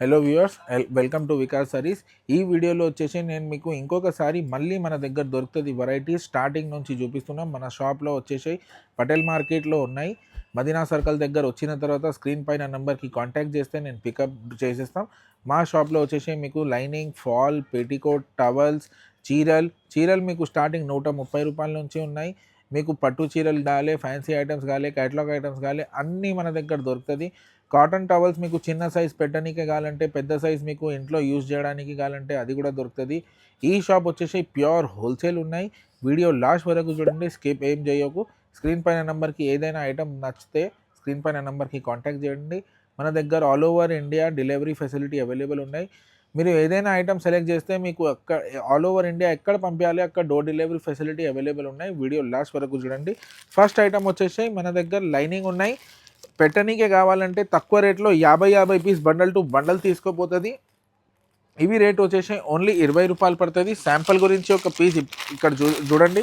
Hello viewers, welcome to Vikas saris. ఈ వీడియోలో వచ్చేసి నేను మీకు ఇంకొకసారి మళ్ళీ మన దగ్గర దొరుకుతుంది వెరైటీస్ స్టార్టింగ్ నుంచి చూపిస్తున్నాం. మన షాప్లో వచ్చేసి పటేల్ మార్కెట్లో ఉన్నాయి. మదీనా సర్కిల్ దగ్గర వచ్చిన తర్వాత స్క్రీన్ పైన నెంబర్కి కాంటాక్ట్ చేస్తే నేను పికప్ చేసేస్తాం. మా షాప్లో వచ్చేసి మీకు లైనింగ్, ఫాల్, పెటికోట్, టవల్స్, చీరలు మీకు స్టార్టింగ్ 130 రూపాయల నుంచి ఉన్నాయి. మీకు పట్టు చీరలు కావాలి, ఫ్యాన్సీ ఐటమ్స్ కావాలి, క్యాటలాగ్ ఐటమ్స్ కావాలి, అన్నీ మన దగ్గర దొరుకుతుంది. కాటన్ టవల్స్ మీకు చిన్న సైజ్ పెట్టడానికి కావాలంటే, పెద్ద సైజ్ మీకు ఇంట్లో యూజ్ చేయడానికి కావాలంటే అది కూడా దొరుకుతుంది. ఈ షాప్ వచ్చేసి ప్యూర్ హోల్సేల్ ఉన్నాయి. వీడియో లాస్ట్ వరకు చూడండి, స్కిప్ ఏం చేయకు. స్క్రీన్ పైన నెంబర్కి ఏదైనా ఐటమ్ నచ్చితే స్క్రీన్ పైన నెంబర్కి కాంటాక్ట్ చేయండి. మన దగ్గర all over India delivery facility available ఉన్నాయి. మీరు ఏదైనా ఐటమ్ సెలెక్ట్ చేస్తే మీకు ఆల్ ఓవర్ ఇండియా ఎక్కడ పంపించాలి అక్కడ డోర్ డెలివరీ ఫెసిలిటీ అవైలబుల్ ఉన్నాయి. వీడియో లాస్ట్ వరకు చూడండి. ఫస్ట్ ఐటమ్ వచ్చేసి మన దగ్గర లైనింగ్ ఉన్నాయి. పెట్టనీకే కావాలంటే తక్కువ రేట్లో 50 పీస్ బండల్ టు బండల్ తీసుకోపోతుంది. ఇవి రేట్ వచ్చేసి ఓన్లీ 20 రూపాయలు పడుతుంది. శాంపుల్ గురించి ఒక పీస్ ఇక్కడ చూడండి.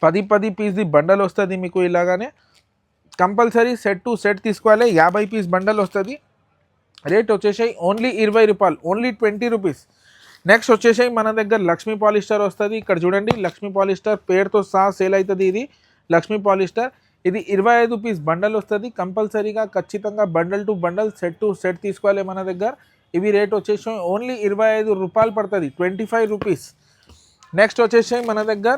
10 పీస్ది బండల్ వస్తుంది మీకు. ఇలాగానే కంపల్సరీ సెట్ టు సెట్ తీసుకోవాలి. 50 పీస్ బండల్ వస్తుంది. రేట్ వచ్చేసి ఓన్లీ 20 రూపాయలు, ఓన్లీ 20 రూపీస్. నెక్స్ట్ వచ్చేసి మన దగ్గర లక్ష్మీ పాలిస్టర్ వస్తుంది. ఇక్కడ చూడండి, లక్ష్మీ పాలిస్టర్ పేరుతో సహా సేల్ అవుతుంది. ఇది లక్ష్మీ పాలిస్టర్. ఇది 25 పీస్ బండల్ వస్తుంది. కంపల్సరీగా ఖచ్చితంగా bundle to bundle, set to set తీసుకోవాలి మన దగ్గర. ఇవి రేట్ వచ్చేసి ఓన్లీ 25 రూపాయలు పడుతుంది, 25 రూపీస్. నెక్స్ట్ వచ్చేసి మన దగ్గర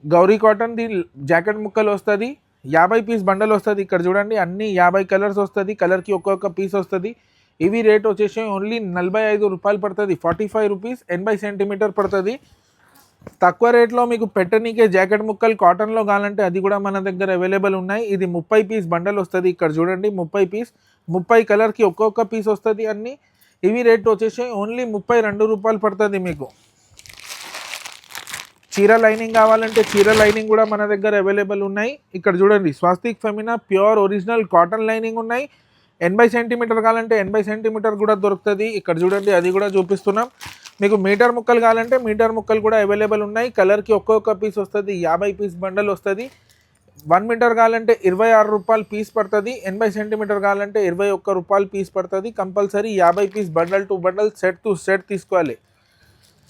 గౌరీ కాటన్ది జాకెట్ ముక్కలు వస్తుంది. 50 పీస్ బండల్ వస్తుంది. ఇక్కడ చూడండి, అన్ని 50 కలర్స్ వస్తుంది. కలర్కి ఒక్కొక్క పీస్ వస్తుంది. ఇవి రేట్ వచ్చేసి ఓన్లీ 45 రూపాయలు పడుతుంది, 45 రూపీస్. 80 సెంటీమీటర్ పడుతుంది. తక్కువ రేట్లో మీకు పెట్టనీకే జాకెట్ ముక్కలు కాటన్లో కావాలంటే అది కూడా మన దగ్గర అవైలబుల్ ఉన్నాయి. ఇది 30 పీస్ బండల్ వస్తుంది. ఇక్కడ చూడండి, 30 పీస్, 30 కలర్కి ఒక్కొక్క పీస్ వస్తుంది అన్ని. ఇవి రేట్ వచ్చేసి ఓన్లీ 32 రూపాయలు పడుతుంది మీకు. చీర లైనింగ్ కావాలంటే చీర లైనింగ్ కూడా మన దగ్గర అవైలబుల్ ఉన్నాయి. ఇక్కడ చూడండి, Swastik femina pure original cotton lining ఉన్నాయి. 80 సెంటీమీటర్ కావాలంటే 80 సెంటీమీటర్ కూడా దొరుకుతుంది. ఇక్కడ చూడండి, అది కూడా చూపిస్తున్నాం. మీకు మీటర్ ముక్కలు కావాలంటే మీటర్ ముక్కలు కూడా అవైలబుల్ ఉన్నాయి. కలర్కి ఒక్కొక్క పీస్ వస్తుంది. 50 పీస్ బండల్ వస్తుంది. 1 మీటర్ కావాలంటే 26 రూపాయలు పీస్ పడుతుంది. 80 సెంటీమీటర్ కావాలంటే 21 రూపాయలు పీస్ పడుతుంది. Compulsory 50 piece bundle to bundle, set to set తీసుకోవాలి.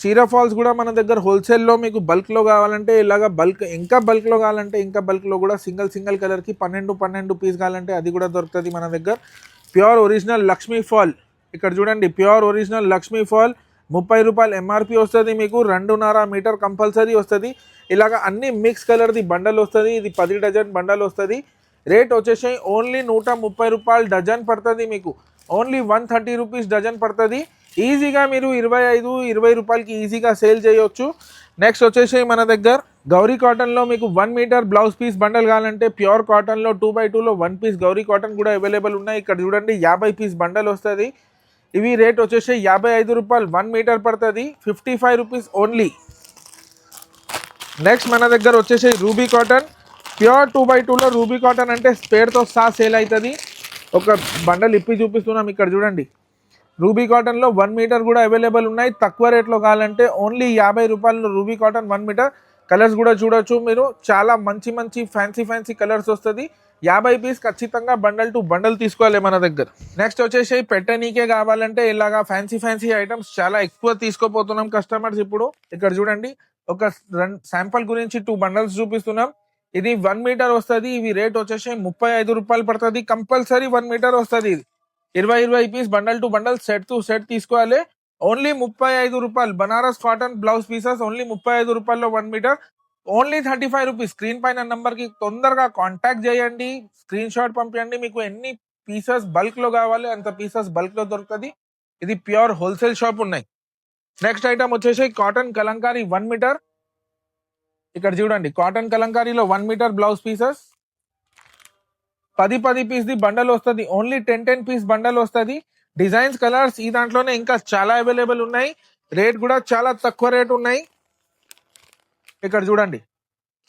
చీర ఫాల్స్ కూడా మన దగ్గర హోల్సేల్లో మీకు బల్క్లో కావాలంటే ఇలాగ ఇంకా బల్క్లో కావాలంటే ఇంకా బల్క్లో కూడా సింగిల్ కలర్కి 12 పీస్ కావాలంటే అది కూడా దొరుకుతుంది మన దగ్గర. Pure original Lakshmi fall. ఇక్కడ చూడండి, ప్యూర్ ఒరిజినల్ లక్ష్మీ ఫాల్ 30 రూపాయలు ఎంఆర్పి వస్తుంది మీకు. 2.5 మీటర్ కంపల్సరీ వస్తుంది. ఇలాగ అన్ని మిక్స్ కలర్ది బండల్ వస్తుంది. ఇది 10 డజన్ బండల్ వస్తుంది. రేట్ వచ్చేసి ఓన్లీ 130 రూపాయలు డజన్ పడుతుంది మీకు. ఓన్లీ 130 రూపీస్ డజన్ పడుతుంది. ఈజీగా మీరు 25-20 రూపాయలకి ఈజీగా సేల్ చేయొచ్చు. నెక్స్ట్ వచ్చేసి మన దగ్గర గౌరీ కాటన్లో మీకు 1 మీటర్ బ్లౌజ్ పీస్ బండల్ కావాలంటే ప్యూర్ కాటన్లో 2x2లో 1 పీస్ గౌరీ కాటన్ కూడా అవైలబుల్ ఉన్నాయి. ఇక్కడ చూడండి, 50 పీస్ బండల్ వస్తుంది. ఇవి రేట్ వచ్చేసి 55 రూపాయలు, 1 మీటర్ పడుతుంది, 55 రూపీస్ ఓన్లీ. నెక్స్ట్ మన దగ్గర వచ్చేసి రూబీ కాటన్ ప్యూర్ 2x2లో. రూబీ కాటన్ అంటే స్పేర్తో సహా సేల్ అవుతుంది. ఒక బండల్ ఇప్పి చూపిస్తున్నాం. ఇక్కడ చూడండి, రూబీ కాటన్లో 1 మీటర్ కూడా అవైలబుల్ ఉన్నాయి. తక్కువ రేట్లో కావాలంటే ఓన్లీ 50 రూపాయలు రూబీ కాటన్ 1 మీటర్. కలర్స్ కూడా చూడొచ్చు మీరు. చాలా మంచి ఫ్యాన్సీ కలర్స్ వస్తుంది. 50 పీస్ ఖచ్చితంగా బండల్ టు బండల్ తీసుకోవాలి మన దగ్గర. నెక్స్ట్ వచ్చేసి పెట్టనీకే కావాలంటే ఇలాగా ఫ్యాన్సీ ఐటమ్స్ చాలా ఎక్కువ తీసుకోపోతున్నాం కస్టమర్స్. ఇప్పుడు ఇక్కడ చూడండి, ఒక శాంపుల్ గురించి 2 బండల్స్ చూపిస్తున్నాం. ఇది 1 మీటర్ వస్తుంది. ఇవి రేట్ వచ్చేసి 35 రూపాయలు పడుతుంది. కంపల్సరీ 1 మీటర్ వస్తుంది. ఇది 20 piece bundle to bundle, set to set తీసుకోవాలి. ఓన్లీ 35 రూపాయలు. Banaras cotton blouse pieces only 35 రూపాయల్లో 1 మీటర్, ఓన్లీ 35 రూపీస్. స్క్రీన్ పైన నెంబర్కి తొందరగా కాంటాక్ట్ చేయండి, స్క్రీన్ షాట్ పంపించండి. మీకు ఎన్ని పీసెస్ బల్క్లో కావాలి అంత పీసెస్ బల్క్లో దొరుకుతుంది. ఇది ప్యూర్ హోల్సేల్ షాప్ ఉన్నాయి. నెక్స్ట్ ఐటమ్ వచ్చేసి కాటన్ కలంకారీ 1 మీటర్. ఇక్కడ చూడండి, కాటన్ కలంకారీలో 1 మీటర్ బ్లౌజ్ పీసెస్ 10 పీస్ది బండల్ వస్తుంది. ఓన్లీ 10 పీస్ బండల్ వస్తుంది. డిజైన్స్, కలర్స్ ఈ దాంట్లోనే ఇంకా చాలా అవైలబుల్ ఉన్నాయి. రేట్ కూడా చాలా తక్కువ రేట్ ఉన్నాయి. ఇక్కడ చూడండి,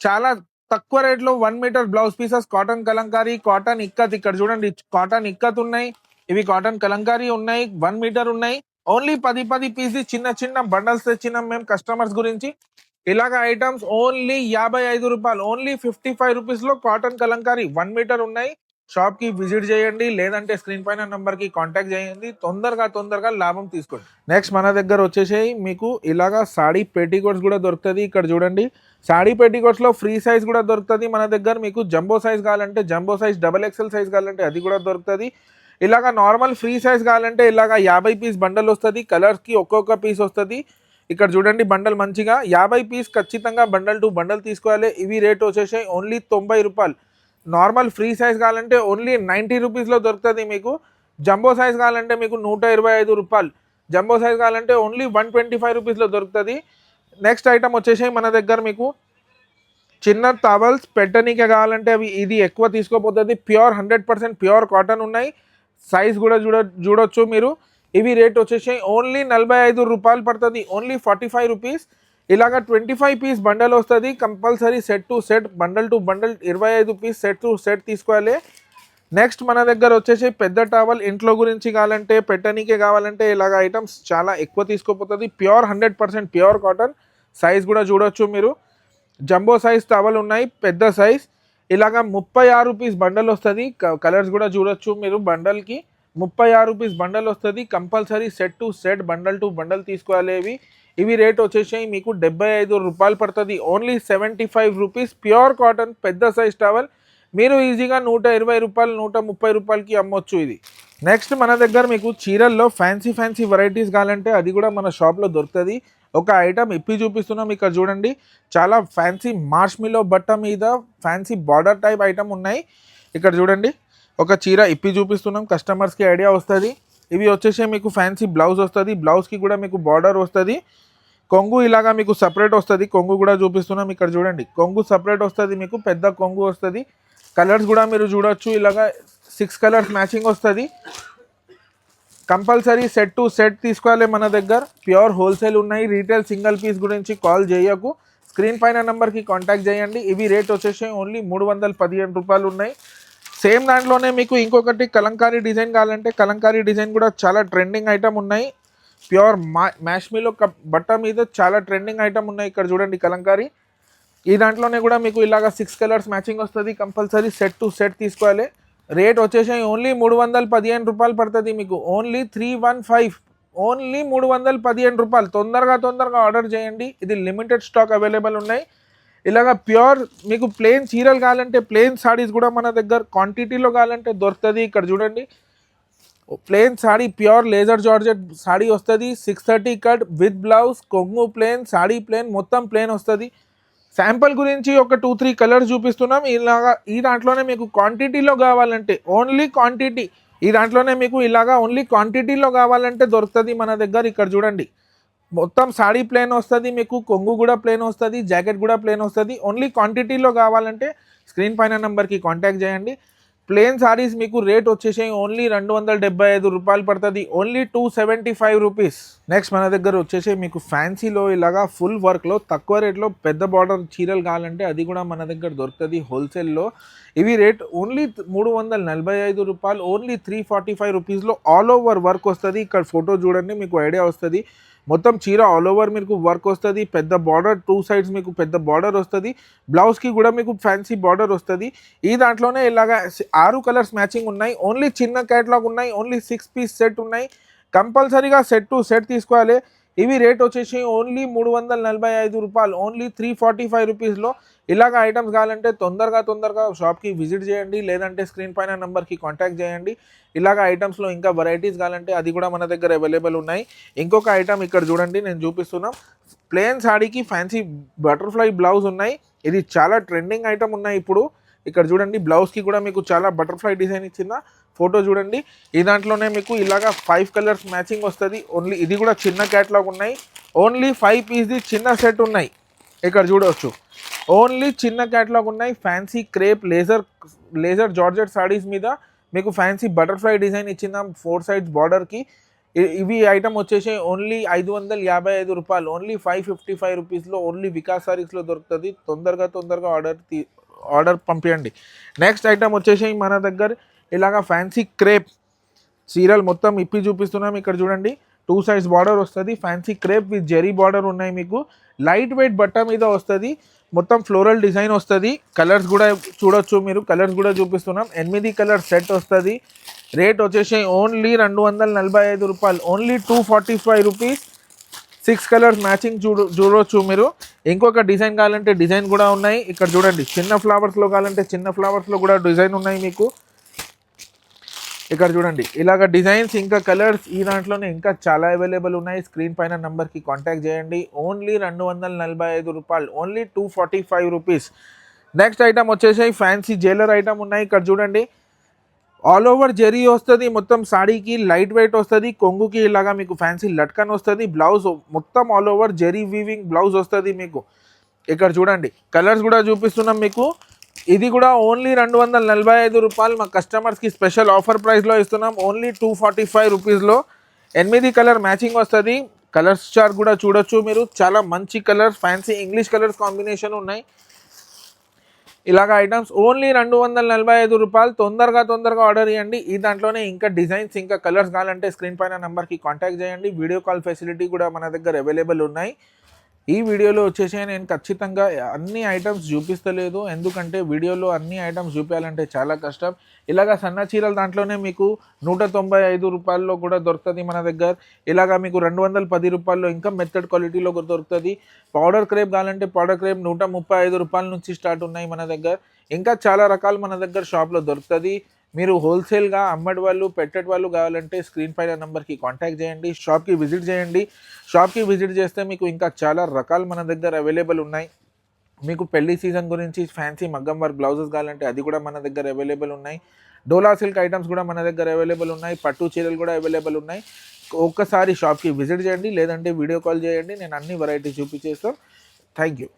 చాలా తక్కువ రేట్లో 1 metre blouse pieces cotton kalamkari, cotton ikat. ఇక్కడ చూడండి, కాటన్ ఇక్కత్ ఉన్నాయి. ఇవి కాటన్ కలంకారీ ఉన్నాయి, 1 మీటర్ ఉన్నాయి. ఓన్లీ 10 పీస్ది చిన్న బండల్స్ తెచ్చినాం మేము కస్టమర్స్ గురించి. ఇలాగ ఐటమ్స్ ఓన్లీ 55 రూపాయలు, ఓన్లీ 55 రూపీస్ లో కాటన్ కలంకారీ 1 మీటర్ ఉన్నాయి. షాప్కి విజిట్ చేయండి, లేదంటే స్క్రీన్ పైన నంబర్కి కాంటాక్ట్ చేయండి. తొందరగా లాభం తీసుకోండి. నెక్స్ట్ మన దగ్గర వచ్చేసి మీకు ఇలాగా సాడీ పెట్టికోట్స్ కూడా దొరుకుతుంది. ఇక్కడ చూడండి, సాడీ పెట్టికోట్స్లో ఫ్రీ సైజ్ కూడా దొరుకుతుంది మన దగ్గర. మీకు జంబో సైజ్ కావాలంటే జంబో సైజ్, XXL సైజ్ కావాలంటే అది కూడా దొరుకుతుంది. ఇలాగా నార్మల్ ఫ్రీ సైజ్ కావాలంటే ఇలాగా 50 పీస్ బండల్ వస్తుంది. కలర్స్కి ఒక్కొక్క పీస్ వస్తుంది. ఇక్కడ చూడండి బండల్ మంచిగా 50 పీస్ ఖచ్చితంగా బండల్ టు బండల్ తీసుకోవాలి. ఇవి రేట్ వచ్చేసి ఓన్లీ 90 రూపాయలు. నార్మల్ ఫ్రీ సైజ్ కావాలంటే ఓన్లీ 90 రూపీస్లో దొరుకుతుంది మీకు. జంబో సైజ్ కావాలంటే మీకు 125 రూపాయలు. జంబో సైజ్ కావాలంటే ఓన్లీ 125 రూపీస్లో దొరుకుతుంది. నెక్స్ట్ ఐటమ్ వచ్చేసి మన దగ్గర మీకు చిన్న టవల్స్ పెట్టనీకే కావాలంటే అవి ఇది ఎక్కువ తీసుకోపోతుంది. ప్యూర్ 100% ప్యూర్ కాటన్ ఉన్నాయి. సైజ్ కూడా చూడొచ్చు మీరు. ఇవి రేట్ వచ్చేసి ఓన్లీ 45 రూపాయలు పడుతుంది, ఓన్లీ 45 రూపీస్. ఇలాగ 25 పీస్ బండల్ వస్తుంది. Compulsory set to set, bundle to bundle 25 piece set to set తీసుకోవాలి. నెక్స్ట్ మన దగ్గర వచ్చేసి పెద్ద టవల్ ఇంట్లో గురించి కావాలంటే పెట్టనీకే కావాలంటే ఇలాగ ఐటమ్స్ చాలా ఎక్కువ తీసుకోపోతుంది. Pure 100% pure cotton. సైజ్ కూడా చూడొచ్చు మీరు. జంబో సైజ్ టవల్ ఉన్నాయి, పెద్ద సైజ్. ఇలాగ 36 పీస్ బండల్ వస్తుంది. కలర్స్ కూడా చూడొచ్చు మీరు. బండల్కి 36 పీస్ బండల్ వస్తుంది. Compulsory set to set, bundle to bundle తీసుకోవాలి. ఇవి రేట్ వచ్చేసి మీకు 75 రూపాయలు పడుతుంది, ఓన్లీ 75 రూపీస్. ప్యూర్ కాటన్ పెద్ద సైజ్ టవల్ మీరు ఈజీగా 120 రూపాయలు 130 రూపాయలకి అమ్మొచ్చు ఇది. నెక్స్ట్ మన దగ్గర మీకు చీరల్లో ఫ్యాన్సీ వెరైటీస్ కావాలంటే అది కూడా మన షాప్లో దొరుకుతుంది. ఒక ఐటమ్ ఇప్పి చూపిస్తున్నాం. ఇక్కడ చూడండి, చాలా ఫ్యాన్సీ మార్ష్మిలో బట్ట మీద ఫ్యాన్సీ బార్డర్ టైప్ ఐటమ్ ఉన్నాయి. ఇక్కడ చూడండి, ఒక చీర ఇప్పి చూపిస్తున్నాం, కస్టమర్స్కి ఐడియా వస్తుంది. ఇవి వచ్చేసి మీకు ఫ్యాన్సీ బ్లౌజ్ వస్తుంది. బ్లౌజ్కి కూడా మీకు బార్డర్ వస్తుంది. కొంగు ఇలాగా మీకు సపరేట్ వస్తుంది. కొంగు కూడా చూపిస్తున్నాం. ఇక్కడ చూడండి, కొంగు సపరేట్ వస్తుంది మీకు, పెద్ద కొంగు వస్తుంది. కలర్స్ కూడా మీరు చూడొచ్చు. ఇలాగా 6 కలర్స్ మ్యాచింగ్ వస్తుంది. కంపల్సరీ సెట్ టు సెట్ తీసుకోవాలి మన దగ్గర. ప్యూర్ హోల్సేల్ ఉన్నాయి. రీటైల్ సింగిల్ పీస్ గురించి కాల్ చేయకు, స్క్రీన్ పైన నెంబర్కి కాంటాక్ట్ చేయండి. ఇవి రేట్ వచ్చేసి ఓన్లీ 315 రూపాయలు ఉన్నాయి. సేమ్ దాంట్లోనే మీకు ఇంకొకటి కలంకారీ డిజైన్ కావాలంటే కలంకారీ డిజైన్ కూడా చాలా ట్రెండింగ్ ఐటమ్ ఉన్నాయి. ప్యూర్ మ్యాష్మిలో బట్ట మీద చాలా ట్రెండింగ్ ఐటమ్ ఉన్నాయి. ఇక్కడ చూడండి కలంకారీ. ఈ దాంట్లోనే కూడా మీకు ఇలాగ 6 కలర్స్ మ్యాచింగ్ వస్తుంది. కంపల్సరీ సెట్ టు సెట్ తీసుకోవాలి. రేట్ వచ్చేసి ఓన్లీ 315 రూపాయలు పడుతుంది మీకు, ఓన్లీ 315, ఓన్లీ 315 రూపాయలు. తొందరగా ఆర్డర్ చేయండి. ఇది లిమిటెడ్ స్టాక్ అవైలబుల్ ఉన్నాయి. ఇలాగ ప్యూర్ మీకు ప్లెయిన్ చీరలు కావాలంటే ప్లెయిన్ సారీస్ కూడా మన దగ్గర క్వాంటిటీలో కావాలంటే దొరుకుతుంది. ఇక్కడ చూడండి, plain saree pure laser georgette saree వస్తుంది. 630 కట్ విత్ బ్లౌజ్, కొంగు ప్లెయిన్, సాడీ ప్లెయిన్, మొత్తం ప్లెయిన్ వస్తుంది. శాంపుల్ గురించి ఒక 2-3 కలర్స్ చూపిస్తున్నాం. ఇలాగా ఈ దాంట్లోనే మీకు క్వాంటిటీలో కావాలంటే ఓన్లీ క్వాంటిటీ, ఈ దాంట్లోనే మీకు ఇలాగా ఓన్లీ క్వాంటిటీలో కావాలంటే దొరుకుతుంది మన దగ్గర. ఇక్కడ చూడండి, మొత్తం సాడీ ప్లేన్ వస్తుంది మీకు, కొంగు కూడా ప్లేన్ వస్తుంది, జాకెట్ కూడా ప్లేన్ వస్తుంది. ఓన్లీ క్వాంటిటీలో కావాలంటే స్క్రీన్ పైన నెంబర్కి కాంటాక్ట్ చేయండి. ప్లేన్ సారీస్ మీకు రేట్ వచ్చేసి ఓన్లీ 275 రూపాయలు పడుతుంది, ఓన్లీ 275 రూపీస్. నెక్స్ట్ మన దగ్గర వచ్చేసి మీకు ఫ్యాన్సీలో ఇలాగా ఫుల్ వర్క్లో తక్కువ రేట్లో పెద్ద బార్డర్ చీరలు కావాలంటే అది కూడా మన దగ్గర దొరుకుతుంది హోల్సేల్లో. ఇవి రేట్ ఓన్లీ 345 రూపాయలు, ఓన్లీ 345 రూపీస్లో ఆల్ ఓవర్ వర్క్ వస్తుంది. ఇక్కడ ఫోటో చూడండి, మీకు ఐడియా వస్తుంది. మొత్తం చీర ఆల్ ఓవర్ మీకు వర్క్ వస్తుంది. పెద్ద బార్డర్ 2 సైడ్స్ మీకు పెద్ద బార్డర్ వస్తుంది. బ్లౌజ్కి కూడా మీకు ఫ్యాన్సీ బార్డర్ వస్తుంది. ఈ దాంట్లోనే ఇలాగా 6 కలర్స్ మ్యాచింగ్ ఉన్నాయి. ఓన్లీ చిన్న క్యాటలాగ్ ఉన్నాయి, ఓన్లీ 6 పీస్ సెట్ ఉన్నాయి. కంపల్సరీగా సెట్ టు సెట్ తీసుకోవాలి. ఇవి రేట్ వచ్చేసి ఓన్లీ 345 రూపాయలు, ఓన్లీ 345 రూపీస్లో. ఇలాగ ఐటమ్స్ కావాలంటే తొందరగా షాప్కి విజిట్ చేయండి, లేదంటే స్క్రీన్ పైన నెంబర్కి కాంటాక్ట్ చేయండి. ఇలాగ ఐటమ్స్లో ఇంకా వెరైటీస్ కావాలంటే అది కూడా మన దగ్గర అవైలబుల్ ఉన్నాయి. ఇంకొక ఐటమ్ ఇక్కడ చూడండి, నేను చూపిస్తున్నాం. ప్లెయిన్ సాడీకి ఫ్యాన్సీ బటర్ఫ్లై బ్లౌజ్ ఉన్నాయి. ఇది చాలా ట్రెండింగ్ ఐటమ్ ఉన్నాయి ఇప్పుడు. ఇక్కడ చూడండి, బ్లౌజ్కి కూడా మీకు చాలా బటర్ఫ్లై డిజైన్ ఇచ్చిన ఫోటో చూడండి. ఈ దాంట్లోనే మీకు ఇలాగా 5 కలర్స్ మ్యాచింగ్ వస్తుంది. ఓన్లీ ఇది కూడా చిన్న క్యాటలాగ్ ఉన్నాయి. ఓన్లీ 5 పీస్ది చిన్న సెట్ ఉన్నాయి. ఇక్కడ చూడవచ్చు, ఓన్లీ చిన్న క్యాటలాగ్ ఉన్నాయి. ఫ్యాన్సీ క్రేప్ లేజర్ జార్జెట్ సాడీస్ మీద మీకు ఫ్యాన్సీ బటర్ఫ్లై డిజైన్ ఇచ్చిందాం 4 సైడ్స్ బార్డర్కి. ఇవి ఐటమ్ వచ్చేసి ఓన్లీ 555 రూపాయలు, ఓన్లీ 555 రూపీస్లో ఓన్లీ వికాస్ సారీస్లో దొరుకుతుంది. తొందరగా ఆర్డర్ పంపించండి. నెక్స్ట్ ఐటమ్ వచ్చేసి మన దగ్గర ఇలాగా ఫ్యాన్సీ క్రేప్ చీరలు మొత్తం ఇప్పి చూపిస్తున్నాం. ఇక్కడ చూడండి, 2 సైడ్స్ బార్డర్ వస్తుంది. Fancy crepe with zari border ఉన్నాయి మీకు. లైట్ వెయిట్ బట్ట మీద వస్తుంది. మొత్తం ఫ్లోరల్ డిజైన్ వస్తుంది. కలర్స్ కూడా చూడొచ్చు మీరు, కలర్స్ కూడా చూపిస్తున్నాం. 8 కలర్ సెట్ వస్తుంది. రేట్ వచ్చేసి ఓన్లీ 245 రూపాయలు, ఓన్లీ 245 రూపీస్. 6 కలర్స్ మ్యాచింగ్ చూడొచ్చు మీరు. ఇంకొక డిజైన్ కావాలంటే డిజైన్ కూడా ఉన్నాయి. ఇక్కడ చూడండి, చిన్న ఫ్లవర్స్లో కావాలంటే చిన్న ఫ్లవర్స్లో కూడా డిజైన్ ఉన్నాయి మీకు. ఇక్కడ చూడండి, ఇలాగ డిజైన్స్ ఇంకా కలర్స్ ఈ దాంట్లోనే ఇంకా చాలా అవైలబుల్ ఉన్నాయి. స్క్రీన్ పైన నెంబర్కి కాంటాక్ట్ చేయండి. ఓన్లీ 245 రూపాయలు, ఓన్లీ 245 రూపీస్. నెక్స్ట్ ఐటమ్ వచ్చేసి ఫ్యాన్సీ జ్యువెలర్ ఐటమ్ ఉన్నాయి. ఇక్కడ చూడండి, ఆల్ ఓవర్ జెరీ వస్తుంది. మొత్తం సాడీకి లైట్ వెయిట్ వస్తుంది. కొంగుకి ఇలాగా మీకు ఫ్యాన్సీ లట్కన్ వస్తుంది. బ్లౌజ్ మొత్తం all over zari weaving blouse వస్తుంది మీకు. ఇక్కడ చూడండి, కలర్స్ కూడా చూపిస్తున్నాం మీకు. ఇది కూడా ఓన్లీ 245 రూపాయలు. మా కస్టమర్స్కి స్పెషల్ ఆఫర్ ప్రైస్లో ఇస్తున్నాం. ఓన్లీ 245 రూపీస్లో 8 కలర్ మ్యాచింగ్ వస్తుంది. కలర్స్ చార్ట్ కూడా చూడొచ్చు మీరు. చాలా మంచి colours, fancy English colours combination ఉన్నాయి. ఇలాగ ఐటమ్స్ ఓన్లీ 245 రూపాయలు. తొందరగా ఆర్డర్ చేయండి. ఈ దాంట్లోనే ఇంకా డిజైన్స్ ఇంకా కలర్స్ కావాలంటే స్క్రీన్ పైన నెంబర్కి కాంటాక్ట్ చేయండి. వీడియో కాల్ ఫెసిలిటీ కూడా మన దగ్గర అవైలబుల్ ఉన్నాయి. ఈ వీడియోలో వచ్చేసి నేను ఖచ్చితంగా అన్ని ఐటమ్స్ చూపిస్తలేదు, ఎందుకంటే వీడియోలో అన్ని ఐటమ్స్ చూపించాలంటే చాలా కష్టం. ఇలాగ సన్న చీరల దాంట్లోనే మీకు 195 రూపాయల్లో కూడా దొరుకుతుంది మన దగ్గర. ఇలాగా మీకు 210 రూపాయల్లో ఇంకా మెథడ్ క్వాలిటీలో దొరుకుతుంది. పౌడర్ క్రేప్ కావాలంటే పౌడర్ క్రేప్ 135 రూపాయల నుంచి స్టార్ట్ ఉన్నాయి మన దగ్గర. ఇంకా చాలా రకాలు మన దగ్గర షాప్లో దొరుకుతుంది. మీరు హోల్సేల్గా అమ్మడి వాళ్ళు పెట్టేటి వాళ్ళు కావాలంటే స్క్రీన్ పైన నెంబర్కి కాంటాక్ట్ చేయండి. షాప్కి విజిట్ చేయండి. షాప్కి విజిట్ చేస్తే మీకు ఇంకా చాలా రకాలు మన దగ్గర అవైలబుల్ ఉన్నాయి. మీకు పెళ్లి సీజన్ గురించి ఫ్యాన్సీ మగ్గం వర్క్ బ్లౌజెస్ కావాలంటే అది కూడా మన దగ్గర అవైలబుల్ ఉన్నాయి. డోలా సిల్క్ ఐటమ్స్ కూడా మన దగ్గర అవైలబుల్ ఉన్నాయి. పట్టు చీరలు కూడా అవైలబుల్ ఉన్నాయి. ఒక్కసారి షాప్కి విజిట్ చేయండి, లేదంటే వీడియో కాల్ చేయండి. నేను అన్ని వెరైటీస్ చూపించేస్తాను. Thank you.